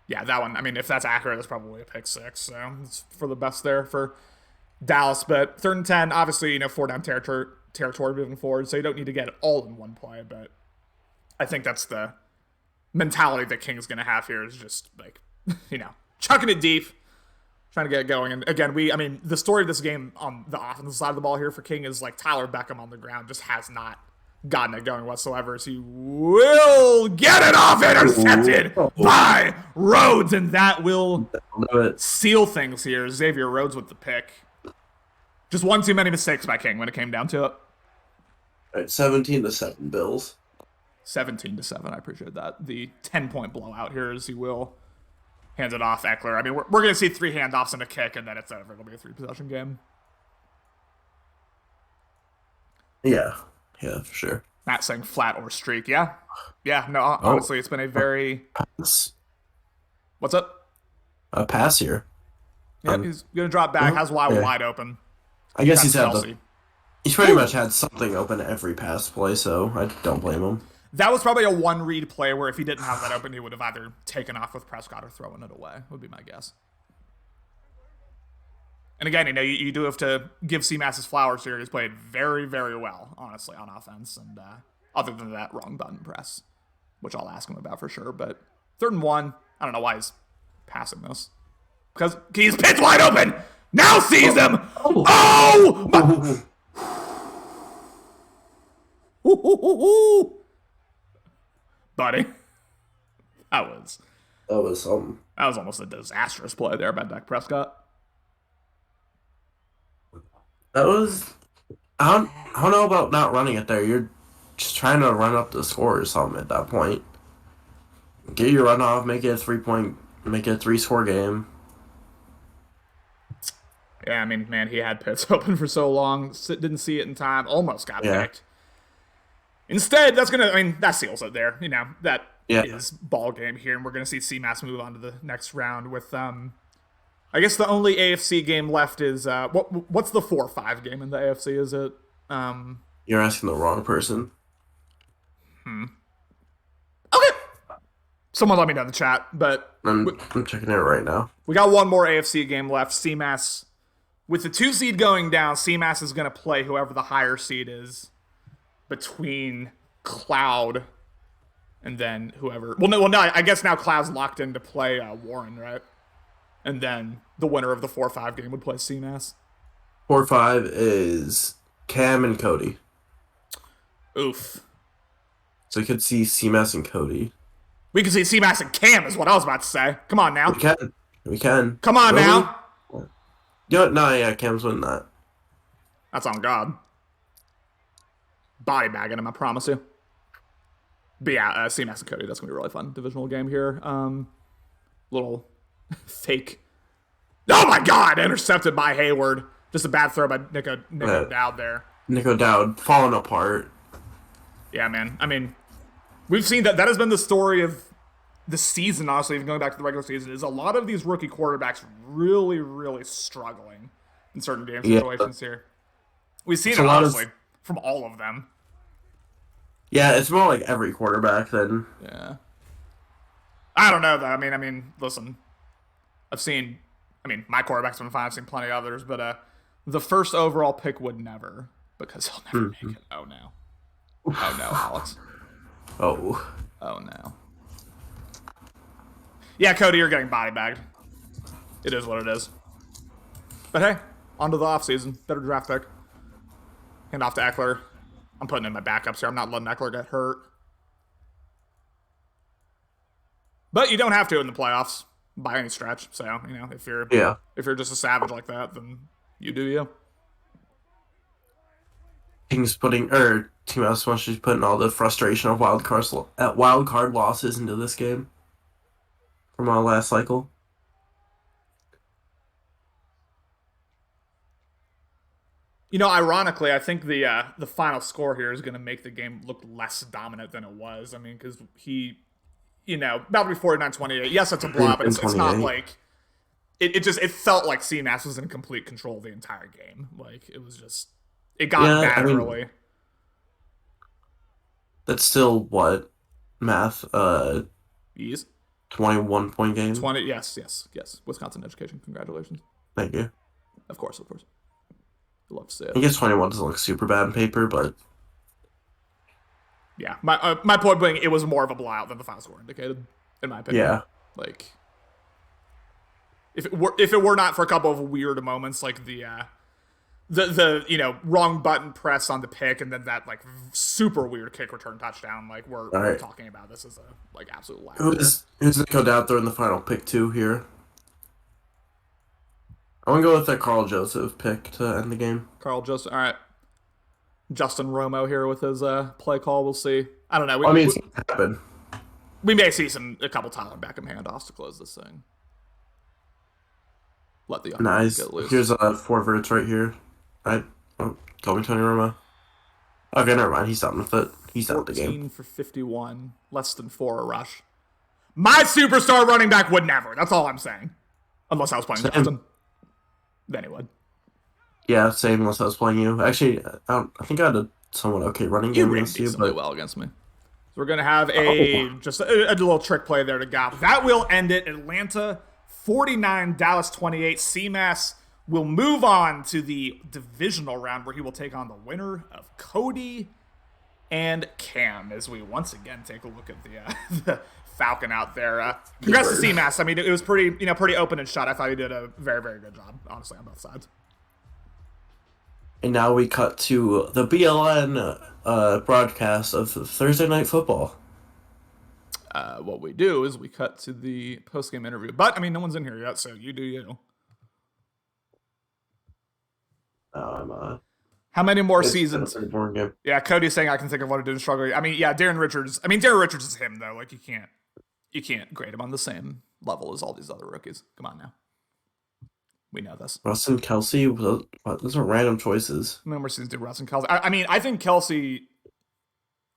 Yeah, that one. I mean, if that's accurate, that's probably a pick 6. So it's for the best there for Dallas. But 3rd and 10, obviously, 4-down territory moving forward. So you don't need to get it all in one play. But I think that's the mentality that King's going to have here is just like, chucking it deep. Trying to get it going. And again, the story of this game on the offensive side of the ball here for King is like Tyler Beckham on the ground just has not gotten it going whatsoever. As he will get it off, intercepted by Rhodes, and that will seal things here. Xavier Rhodes with the pick. Just one too many mistakes by King when it came down to it. All right, 17-7 Bills. 17-7. I appreciate that. The 10-point blowout here as he will hands it off Eckler. I mean, we're going to see 3 handoffs and a kick, and then it's over. It'll be a 3-possession game. Yeah, for sure. Not saying flat or streak. Yeah. No, honestly, it's been a very... Pass. What's up? A pass here. Yeah, he's going to drop back, has wide open. I guess he's pretty much had something open every pass play, so I don't blame him. That was probably a one-read play where if he didn't have that open, he would have either taken off with Prescott or thrown it away, would be my guess. And again, you do have to give CMAS his flowers here. He's played very, very well, honestly, on offense. And other than that, wrong button press, which I'll ask him about for sure. But 3rd and 1, I don't know why he's passing this. Because he's pitched wide open! Now sees him! Buddy. That was something. That was almost a disastrous play there by Dak Prescott. That was... I don't know about not running it there. You're just trying to run up the score or something at that point. Get your run off, make it a 3-score game. Yeah, I mean, man, he had Pitts open for so long. Didn't see it in time. Almost got picked. Instead, that seals it there. That Yeah, is ball game here, and we're going to see CMAS move on to the next round with I guess the only AFC game left is what's the 4-5 game in the AFC? Is it you're asking the wrong person. okay? Someone let me know in the chat, but I'm checking it right now. we got one more AFC game left. CMAS with the 2 seed going down, CMAS is going to play whoever the higher seed is between Cloud and then whoever. Well, no. I guess now Cloud's locked in to play Warren, right? And then the winner of the 4-5 game would play CMAS. 4-5 is Cam and Cody. Oof. So you could see CMAS and Cody. We can see CMAS and Cam is what I was about to say. Come on now. We can. Come on now. No, yeah, Cam's winning that. That's on God. Body bagging him, I promise you. But yeah, CMAS and Cody, that's going to be a really fun divisional game here. Little fake. Oh my God! Intercepted by Hayward. Just a bad throw by Nico Dowd there. Nico Dowd falling apart. Yeah, man. I mean, we've seen that has been the story of the season, honestly, even going back to the regular season, is a lot of these rookie quarterbacks really, really struggling in certain game situations here. We've seen it, honestly, from all of them. Yeah, it's more like every quarterback than... Yeah. I don't know, though. I mean, listen. My quarterback's been fine. I've seen plenty of others, but the first overall pick would never, because he'll never make it. Oh, no. Oh, no, Alex. Oh. Oh, no. Yeah, Cody, you're getting body bagged. It is what it is. But hey, on to the offseason. Better draft pick. Hand off to Eckler. I'm putting in my backups here. I'm not letting Eckler get hurt. But you don't have to in the playoffs by any stretch. So, if you're just a savage like that, then you do you. Team House wants to putting all the frustration of wild card losses into this game from our last cycle. Ironically, I think the final score here is going to make the game look less dominant than it was. I mean, because he, about to be 49-28. Yes, it's a blowout, but it's not like it felt like CMAS was in complete control the entire game. Like it was just it got bad early. That's still what math. Yes. 21-point game. 20. Yes. Wisconsin education. Congratulations. Thank you. Of course. I'd love to see it. I guess 21 doesn't look super bad on paper, but yeah, my point being, it was more of a blowout than the final score indicated, in my opinion. Yeah. Like, if it were not for a couple of weird moments, like the wrong button press on the pick, and then that like super weird kick return touchdown, like we're talking about this as a like absolute laugh. Who's Nico Dowd throwing the final pick to here? I want to go with that Carl Joseph pick to end the game. Carl Joseph. All right. Justin Romo here with his play call. We'll see. I don't know. It's going to happen. We may see a couple Tyler Beckham handoffs to close this thing. Let the nice. Get loose. Here's 4 verts right here. Call me Tony Romo. Okay, never mind. He's done with it. He's out of the game. 14 for 51. Less than 4 a rush. My superstar running back would never. That's all I'm saying. Unless I was playing Justin. Then he would. Yeah, same unless I was playing you. Actually, I think I had a somewhat okay running game against you. But well against me. So we're going to have a little trick play there to Gop. That will end it. Atlanta 49, Dallas 28. CMAS will move on to the divisional round where he will take on the winner of Cody and Cam as we once again take a look at the Falcon out there. Congrats to CMAS. I mean, it was pretty open and shut. I thought he did a very, very good job, honestly, on both sides. And now we cut to the BLN broadcast of Thursday Night Football. What we do is we cut to the post-game interview. But, I mean, no one's in here yet, so you do you. How many more seasons? Yeah, Cody's saying I can think of what I did in struggle. I mean, yeah, Darren Richards is him, though. Like, you can't grade him on the same level as all these other rookies. Come on now. We know this. Russ and Kelsey, those are random choices. No more seasons did Russ and Kelsey. I mean, I think Kelsey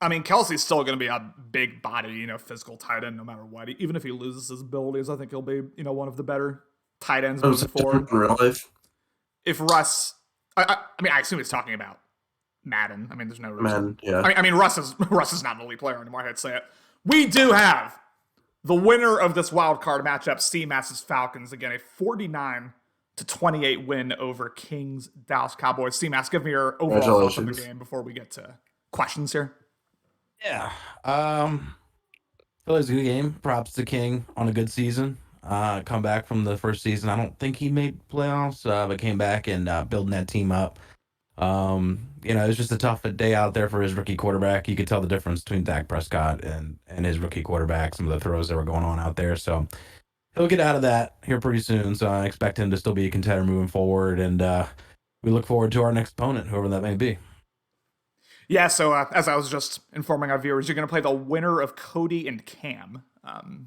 I mean, Kelsey's still going to be a big body, physical tight end no matter what. Even if he loses his abilities, I think he'll be, one of the better tight ends I was moving in forward. real life. If Russ, I mean, I assume he's talking about Madden. I mean, there's no reason. Man, yeah. I mean, Russ is not an elite player anymore. I hate to say it. We do have the winner of this wild card matchup, CMAS's Falcons. Again, a 49-28 win over Kings Dallas Cowboys. CMAS, give me your overall thoughts on the game before we get to questions here. Yeah. Feel like it's a good game. Props to King on a good season. Come back from the first season. I don't think he made playoffs, but came back and building that team up. It was just a tough day out there for his rookie quarterback. You could tell the difference between Dak Prescott and his rookie quarterback, some of the throws that were going on out there. So he'll get out of that here pretty soon. So I expect him to still be a contender moving forward. And we look forward to our next opponent, whoever that may be. Yeah, so as I was just informing our viewers, you're going to play the winner of Cody and Cam.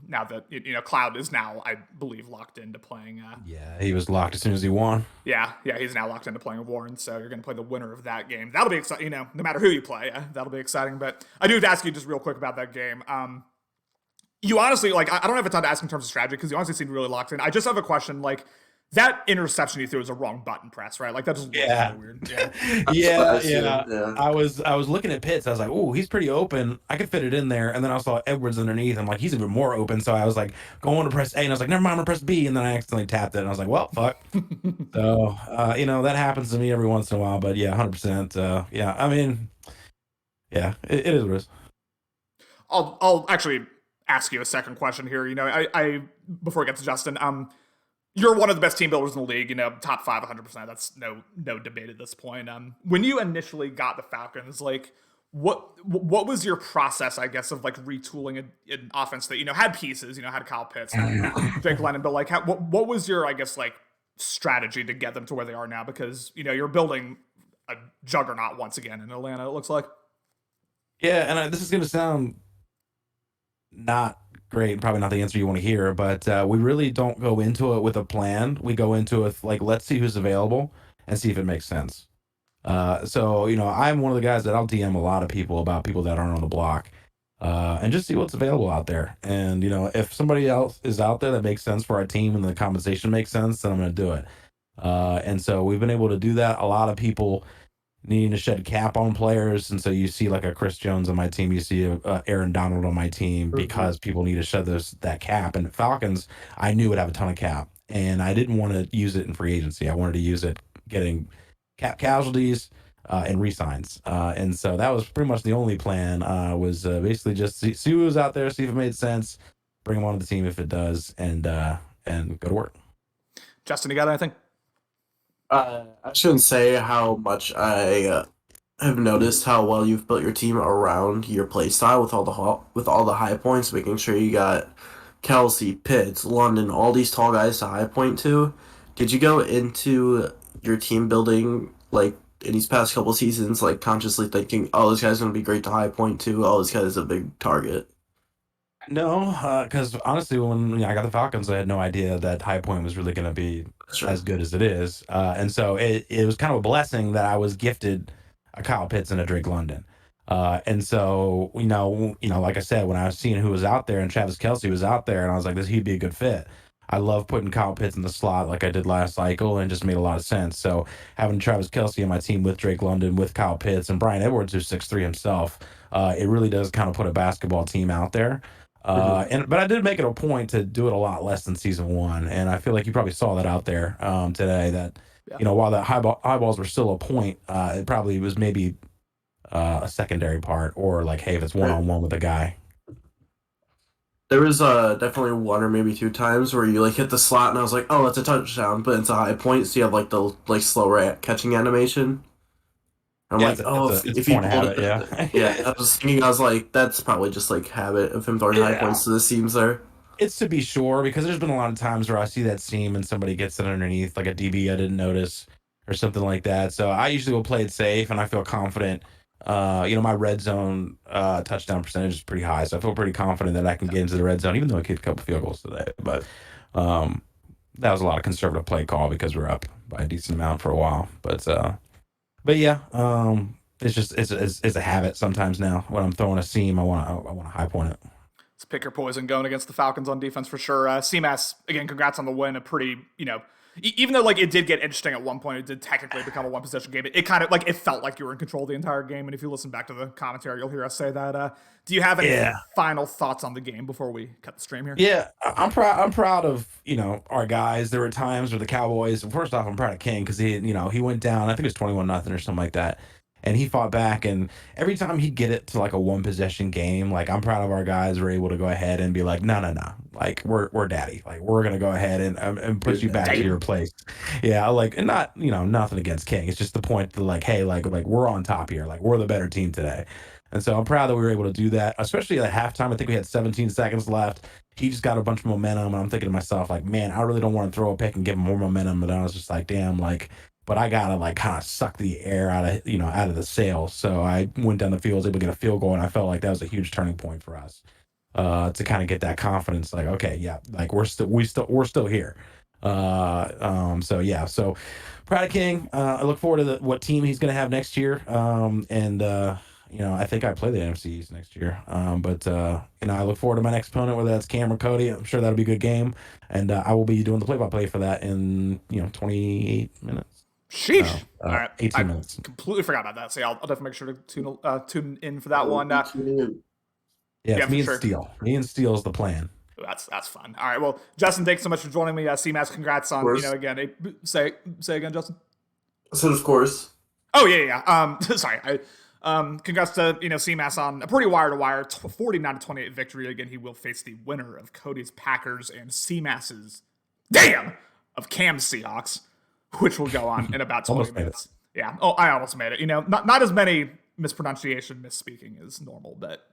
Now that Cloud is now, I believe, locked into playing. Yeah, he was locked as soon as he won. Yeah, he's now locked into playing Warren. So you're going to play the winner of that game. That'll be exciting. No matter who you play, that'll be exciting. But I do have to ask you just real quick about that game. You honestly, I don't have a ton to ask in terms of strategy because you honestly seem really locked in. I just have a question, that interception you threw was a wrong button press, right? That just looks really weird. Yeah. I was looking at Pitts. I was like, "Oh, he's pretty open. I could fit it in there." And then I saw Edwards underneath. I'm like, "He's even more open." So I was like, going to press A, and I was like, "Never mind, I'm gonna press B." And then I accidentally tapped it, and I was like, "Well, fuck." So that happens to me every once in a while. But yeah, 100%. Yeah, I mean, yeah, it is what it is. I'll actually ask you a second question here. I before we get to Justin, you're one of the best team builders in the league, top 5, 100%. That's no debate at this point. When you initially got the Falcons, what was your process, I guess, of retooling an offense that, had pieces, had Kyle Pitts, had Jake Lennon, but what was your, I guess, strategy to get them to where they are now? Because, you're building a juggernaut once again in Atlanta, it looks like. Yeah, and this is going to sound not great, probably not the answer you want to hear, but we really don't go into it with a plan. We go into it with let's see who's available and see if it makes sense. So I'm one of the guys that I'll DM a lot of people about people that aren't on the block, and just see what's available out there. And if somebody else is out there that makes sense for our team and the compensation makes sense, then I'm going to do it. And so we've been able to do that. A lot of people needing to shed cap on players, and so you see a Chris Jones on my team, you see a Aaron Donald on my team because people need to shed that cap. And Falcons, I knew would have a ton of cap, and I didn't want to use it in free agency. I wanted to use it getting cap casualties and re-signs, and so that was pretty much the only plan. Was basically just see who was out there, see if it made sense, bring them onto the team if it does, and go to work. Justin, you got anything? I shouldn't say how much I have noticed how well you've built your team around your play style with all the high points, making sure you got Kelsey, Pitts, London, all these tall guys to high point to. Did you go into your team building in these past couple seasons consciously thinking, oh, this guy's gonna be great to high point to, oh, this guy's a big target? No, because honestly, when I got the Falcons, I had no idea that High Point was really going to be as good as it is. And so it was kind of a blessing that I was gifted a Kyle Pitts and a Drake London. And so, like I said, when I was seeing who was out there and Travis Kelce was out there, and I was like, he'd be a good fit. I love putting Kyle Pitts in the slot like I did last cycle, and it just made a lot of sense. So having Travis Kelce on my team with Drake London, with Kyle Pitts, and Brian Edwards, who's 6'3" himself, it really does kind of put a basketball team out there. But I did make it a point to do it a lot less than season 1, and I feel like you probably saw that out there today. That while the high balls were still a point, it probably was maybe a secondary part, or hey, if it's 1-on-1 with a guy. There was definitely 1 or maybe 2 times where you hit the slot, and I was like, oh, it's a touchdown, but it's a high point, so you have the slow catching animation. I'm if you pulled it, I was thinking, I was like, that's probably just habit of him throwing high points to the seams there. It's to be sure, because there's been a lot of times where I see that seam and somebody gets it underneath, like a DB I didn't notice or something like that. So I usually will play it safe, and I feel confident. My red zone touchdown percentage is pretty high, so I feel pretty confident that I can get into the red zone, even though I kicked a couple field goals today. But that was a lot of conservative play call because we're up by a decent amount for a while. But yeah, it's a habit sometimes now. When I'm throwing a seam, I want to high point it. Let's pick your poison going against the Falcons on defense for sure. CMAS, again, congrats on the win. A pretty, even though like it did get interesting at one point, it did technically become a one possession game. It kind of like it felt like you were in control the entire game. And if you listen back to the commentary, you'll hear us say that. Do you have any final thoughts on the game before we cut the stream here? Yeah, I'm proud. I'm proud of our guys. There were times where the Cowboys. First off, I'm proud of King because he went down. I think it was 21-0 or something like that, and he fought back. And every time he'd get it to like a one possession game, like I'm proud of our guys. Were able to go ahead and be like, no, like we're daddy. Like we're gonna go ahead and put you back to your place. Yeah, like and not nothing against King. It's just the point that like, hey, like we're on top here. Like we're the better team today. And so I'm proud that we were able to do that, especially at halftime. I think we had 17 seconds left. He just got a bunch of momentum, and I'm thinking to myself, like, man, I really don't want to throw a pick and give him more momentum. But I was just like, damn, like, but I gotta like kind of suck the air out of the sails. So I went down the field, was able to get a field goal, and I felt like that was a huge turning point for us to kind of get that confidence. Like, okay, yeah, like we're still here. So yeah, so proud of King. I look forward to what team he's gonna have next year. I think I play the NFC East next year. But I look forward to my next opponent, whether that's Cam or Cody. I'm sure that'll be a good game. And I will be doing the play-by-play for that in, 28 minutes. Sheesh. All right. 18 minutes. Completely forgot about that. So I'll definitely make sure to tune in for that one. Yeah, me and Steele. Me and Steele is the plan. That's fun. All right. Well, Justin, thanks so much for joining me. CMAS, congrats on, again. Say again, Justin. So of course. Oh, yeah. Sorry. Congrats to CMAS on a pretty wire-to-wire 49-28 victory. Again, he will face the winner of Cody's Packers and CMAS's of Cam's Seahawks, which will go on in about 20 minutes. Yeah. Oh, I almost made it. Not as many misspeaking as normal, but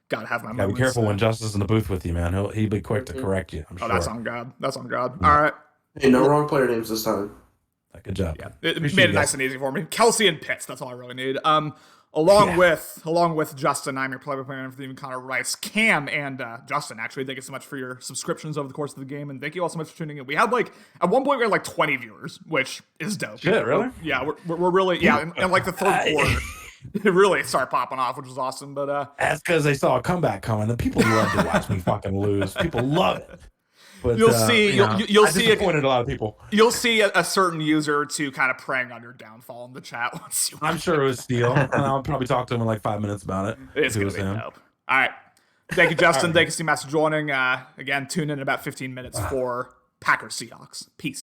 gotta have my moments. Be careful when Justin's in the booth with you, man. He'll be quick to correct you. I'm sure. That's on God. All right. Hey, no wrong player names this time. Good job. Yeah, it made it nice and easy for me. Kelsey and Pitts. That's all I really need. Along with Justin, I'm your play-by-play man for the Connor Rice, Cam, and Justin. Actually, thank you so much for your subscriptions over the course of the game, and thank you all so much for tuning in. We had at one point we had 20 viewers, which is dope. Shit, really? Yeah, we're really and like the third quarter, it really started popping off, which was awesome. But that's because they saw a comeback coming. And people love to watch me fucking lose. People love it. But, you'll see disappointed a lot of people. You'll see a certain user to kind of preying on your downfall in the chat once you. I'm sure it was Steele, and I'll probably talk to him in 5 minutes about it. It's gonna be dope. All right, thank you, Justin. Thank you, CMAS, for joining. Again, tune in about 15 minutes for Packers Seahawks. Peace.